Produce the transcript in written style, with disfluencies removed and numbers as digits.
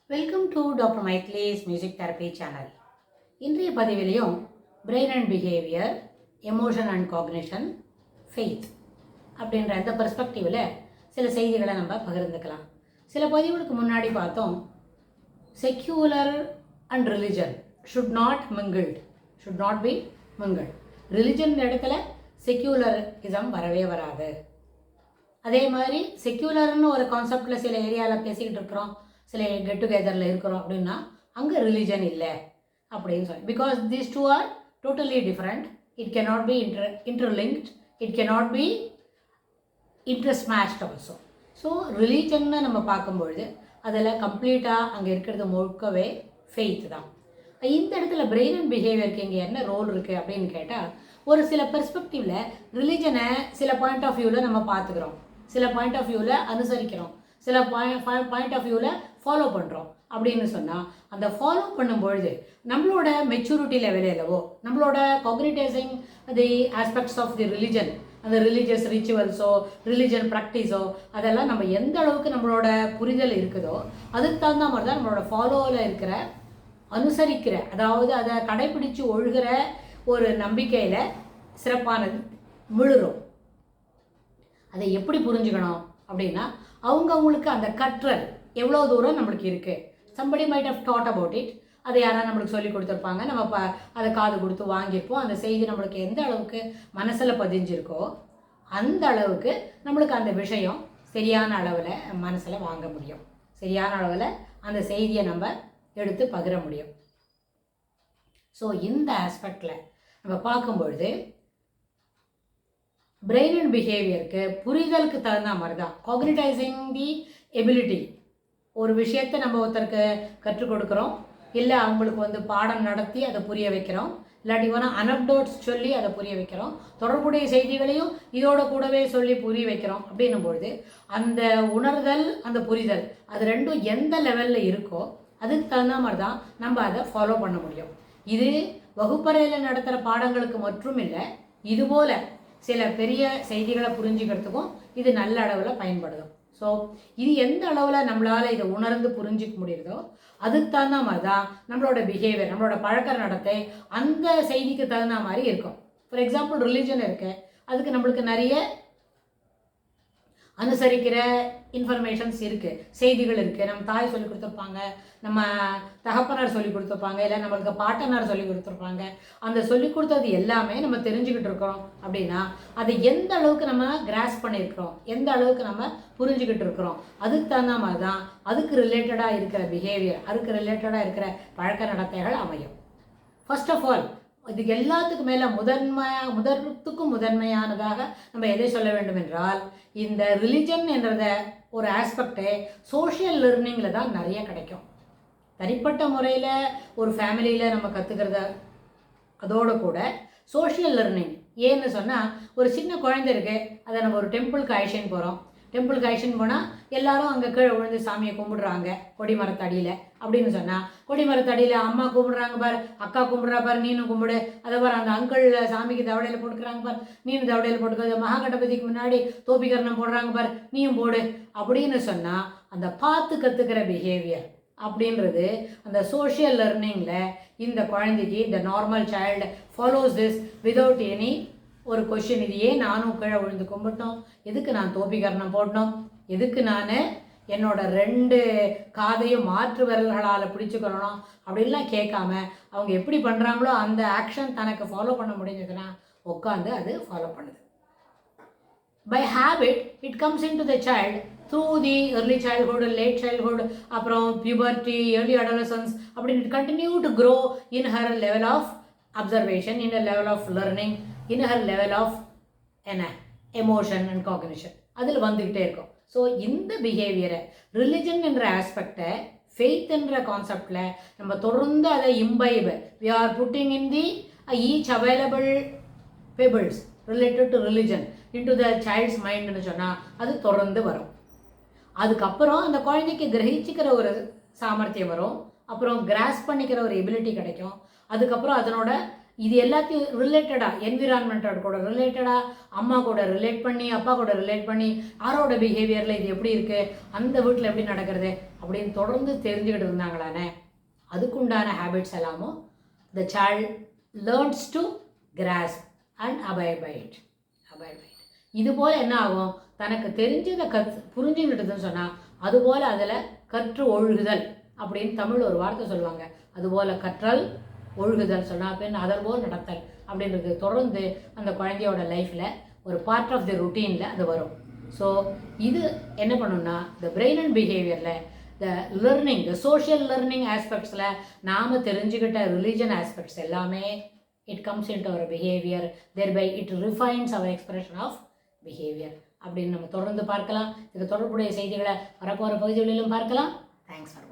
Welcome to doctor Michael's music therapy channel. இன்றைய பதிவிலையும் brain and behaviour, emotion and cognition, faith அப்படின்ற அந்த பெர்ஸ்பெக்டிவில் சில செய்திகளை நம்ம பகிர்ந்துக்கலாம். சில பதிவுகளுக்கு முன்னாடி பார்த்தோம், secular and religion should not be mingled. Religion இடத்துல செக்யூலரிசம் வரவே வராது. அதே மாதிரி செக்யூலர்னு ஒரு கான்செப்டில் சில ஏரியாவில் பேசிக்கிட்டு இருக்கிறோம், சில கெட் டுகெதரில் இருக்கிறோம் அப்படின்னா அங்கே ரிலிஜன் இல்லை அப்படின்னு சொல்லி, because these two are totally different. It cannot be interlinked, it cannot be intermeshed also. So ரிலீஜன்னு நம்ம பார்க்கும்பொழுது அதில் கம்ப்ளீட்டாக அங்கே இருக்கிறது முழுக்கவே ஃபெய்த் தான். இந்த இடத்துல பிரெயின் அண்ட் பிஹேவியருக்கு இங்கே என்ன ரோல் இருக்குது அப்படின்னு கேட்டால், ஒரு சில பெர்ஸ்பெக்டிவில் ரிலிஜனை சில பாயிண்ட் ஆஃப் வியூவில் நம்ம பார்த்துக்கிறோம், சில பாயிண்ட் ஆஃப் வியூவில் அனுசரிக்கிறோம், சில பாயிண்ட் ஆஃப் வியூவில் ஃபாலோ பண்ணுறோம். அப்படின்னு சொன்னால் அந்த ஃபாலோ பண்ணும்பொழுது நம்மளோட மெச்சூரிட்டி லெவல் எவ்வளவோ, நம்மளோட cognitizing the aspects of the religion, அந்த ரிலீஜியஸ் ரிச்சுவல்ஸோ ரிலிஜன் ப்ராக்டிஸோ அதெல்லாம் நம்ம எந்த அளவுக்கு நம்மளோட புரிதல் இருக்குதோ அதுக்கு தகுந்த மாதிரி தான் நம்மளோட ஃபாலோவில் இருக்கிற அனுசரிக்கிற, அதாவது அதை கடைப்பிடிச்சு ஒழுகிற ஒரு நம்பிக்கையில் சிறப்பானது விழுறோம். அதை எப்படி புரிஞ்சுக்கணும் அப்படின்னா, அவங்களுக்கு அந்த கற்றல் எவ்வளோ தூரம் நம்மளுக்கு இருக்குது. Somebody might have thought about it, அதை யாராவது நம்மளுக்கு சொல்லி கொடுத்துருப்பாங்க, நம்ம அதை காது கொடுத்து வாங்கியிருப்போம். அந்த செய்தி நம்மளுக்கு எந்த அளவுக்கு மனசில் பதிஞ்சிருக்கோ அந்த அளவுக்கு நம்மளுக்கு அந்த விஷயம் சரியான அளவில் மனசில் வாங்க முடியும், சரியான அளவில் அந்த செய்தியை நம்ம எடுத்து பகிர முடியும். ஸோ இந்த ஆஸ்பெக்டில் நம்ம பார்க்கும்பொழுது பிரெயின் அண்ட் பிஹேவியருக்கு புரிதலுக்கு தகுந்த மாதிரி தான் காக்னிடைசிங் தி எபிலிட்டி. ஒரு விஷயத்தை நம்ம ஒருத்தருக்கு கற்றுக் கொடுக்குறோம், இல்லை அவங்களுக்கு பாடம் நடத்தி அதை புரிய வைக்கிறோம், இல்லாட்டி அனப்டோட்ஸ் சொல்லி அதை புரிய வைக்கிறோம், தொடர்புடைய செய்திகளையும் இதோட கூடவே சொல்லி புரிய வைக்கிறோம். அப்படின்னும்பொழுது அந்த உணர்தல், அந்த புரிதல், அது ரெண்டும் எந்த லெவலில் இருக்கோ அதுக்கு தகுந்த மாதிரி தான் நம்ம அதை ஃபாலோ பண்ண முடியும். இது வகுப்பறையில் நடத்துகிற பாடங்களுக்கு மற்றும் இல்லை, இதுபோல் சில பெரிய செய்திகளை புரிஞ்சுக்கிறதுக்கும் இது நல்ல அளவில் பயன்படுதும். ஸோ இது எந்த அளவில் நம்மளால் இதை உணர்ந்து புரிஞ்சிக்க முடியுதோ அதுக்கு தகுந்த மாதிரி தான் நம்மளோட பிஹேவியர், நம்மளோட பழக்க நடத்தை அந்த செய்திக்கு தகுந்த மாதிரி இருக்கும். ஃபார் எக்ஸாம்பிள் ரிலீஜன் இருக்குது, அதுக்கு நம்மளுக்கு நிறைய அனுசரிக்கிற இன்ஃபர்மேஷன்ஸ் இருக்குது, செய்திகள் இருக்குது. நம்ம தாய் சொல்லி கொடுத்துருப்பாங்க, நம்ம தகப்பனார் சொல்லி கொடுத்துருப்பாங்க, இல்லை நம்மளுக்கு பாட்டனார் சொல்லி கொடுத்துருப்பாங்க. அந்த சொல்லி கொடுத்தது எல்லாமே நம்ம தெரிஞ்சுக்கிட்டு இருக்கிறோம் அப்படின்னா அதை எந்த அளவுக்கு நம்ம கிராஸ் பண்ணியிருக்கிறோம், எந்த அளவுக்கு நம்ம புரிஞ்சுக்கிட்டு இருக்கிறோம், அதுக்கு தகுந்த மாதிரி தான் அதுக்கு ரிலேட்டடாக இருக்கிற பிஹேவியர், அதுக்கு ரிலேட்டடாக இருக்கிற பழக்க நடத்தைகள் அமையும். ஃபர்ஸ்ட் ஆஃப் ஆல் இதுக்கு எல்லாத்துக்கும் மேலே முதன்மையானதாக நம்ம எதை சொல்ல வேண்டும் என்றால், இந்த ரிலிஜன் என்றத ஒரு ஆஸ்பெக்டே சோஷியல் லேர்னிங்கில் தான் நிறைய கிடைக்கும். தனிப்பட்ட முறையில் ஒரு ஃபேமிலியில் நம்ம கற்றுக்கிறத அதோடு கூட சோஷியல் லேர்னிங். ஏன்னு சொன்னால், ஒரு சின்ன குழந்தை இருக்குது, அதை நம்ம ஒரு டெம்பிளுக்கு அழைச்சின்னு போகிறோம். டெம்பிளுக்கு அழைச்சின்னு போனால் எல்லாரும் அங்கே கீழே விழுந்து சாமியை கும்பிடுறாங்க கொடிமரத்தடியில். அப்படின்னு சொன்னால் கொடிமரத்தடியில் அம்மா கும்பிடுறாங்க பார், அக்கா கும்பிட்றா பார், நீனும் கும்பிடு, அதை பார் அந்த அங்கிள் சாமிக்கு தவடையில் போட்டுக்கிறாங்க பார், நீனும் தவடையில் போட்டுக்க, மகாகணபதிக்கு முன்னாடி தோப்பிகரணம் போடுறாங்க பார், நீயும் போடு அப்படின்னு சொன்னால் அந்த பார்த்து கற்றுக்கிற பிஹேவியர் அப்படின்றது அந்த சோஷியல் லேர்னிங்கில் இந்த குழந்தைக்கு, இந்த normal child follows this without any ஒரு கொஷின். இது ஏன் நானும் கீழே விழுந்து கும்பிட்டோம், எதுக்கு நான் தோப்பிகரணம் போடணும், எதுக்கு நான் என்னோட 2 காதையும் மாற்று விரல்களால் பிடிச்சிக்கிறணும் அப்படின்லாம் கேட்காம அவங்க எப்படி பண்ணுறாங்களோ அந்த ஆக்ஷன் தனக்கு ஃபாலோ பண்ண முடிஞ்சதுன்னா உட்காந்து அது ஃபாலோ பண்ணுது. By habit it comes into the child through the early childhood, late childhood, அப்புறம் puberty, early adolescence, அப்படின்னு it continue to grow in her level of observation, in a level of learning, in her level of emotion and cognition அதில் வந்துக்கிட்டே இருக்கும். So இந்த பிஹேவியரை, religion என்ற ஆஸ்பெக்டை faith என்ற கான்செப்டில் நம்ம தொடர்ந்து அதை imbibe, we are putting in the each available pebbles related to religion into the child's மைண்டுன்னு சொன்னால் அது தொடர்ந்து வரும். அதுக்கப்புறம் அந்த குழந்தைக்கு கிரகிச்சிக்கிற ஒரு சாமர்த்தியம் வரும், அப்புறம் கிராஸ் பண்ணிக்கிற ஒரு எபிலிட்டி கிடைக்கும். அதுக்கப்புறம் அதனோட இது எல்லாத்தையும் ரிலேட்டடாக என்விரான்மெண்ட்டோட கூட ரிலேட்டடாக அம்மா கூட ரிலேட் பண்ணி அப்பா கூட ரிலேட் பண்ணி யாரோட பிஹேவியரில் இது எப்படி இருக்குது, அந்த வீட்டில் எப்படி நடக்கிறது அப்படின்னு தொடர்ந்து தெரிஞ்சுக்கிட்டு இருந்தாங்களானே அதுக்குண்டான ஹேபிட்ஸ் எல்லாமும் the child learns to grass and abide by it. இதுபோல் என்ன ஆகும், தனக்கு தெரிஞ்சதை புரிஞ்சுக்கிட்டதுன்னு சொன்னால் அதுபோல் அதில் கற்று ஒழுகுதல் அப்படின்னு தமிழ் ஒரு வார்த்தை சொல்லுவாங்க. அதுபோல் கற்றல் ஒழுகுதல் சொன்னால் பின் அதர்போல் நடத்தல் அப்படின்றது தொடர்ந்து அந்த குழந்தையோட லைஃப்பில் ஒரு பார்ட் ஆஃப் தி ருட்டீனில் அது வரும். ஸோ இது என்ன பண்ணுன்னா த பிரெயின் அண்ட் பிஹேவியரில் the learning, the social learning ஆஸ்பெக்ட்ஸில் நாம் தெரிஞ்சுக்கிட்ட ரிலீஜன் ஆஸ்பெக்ட்ஸ் எல்லாமே it comes into our behaviour, thereby it refines our expression of behaviour அப்படின்னு நம்ம தொடர்ந்து பார்க்கலாம். இதுக்கு தொடர்புடைய செய்திகளை வரப்போகிற பகுதிகளிலும் பார்க்கலாம். Thanks for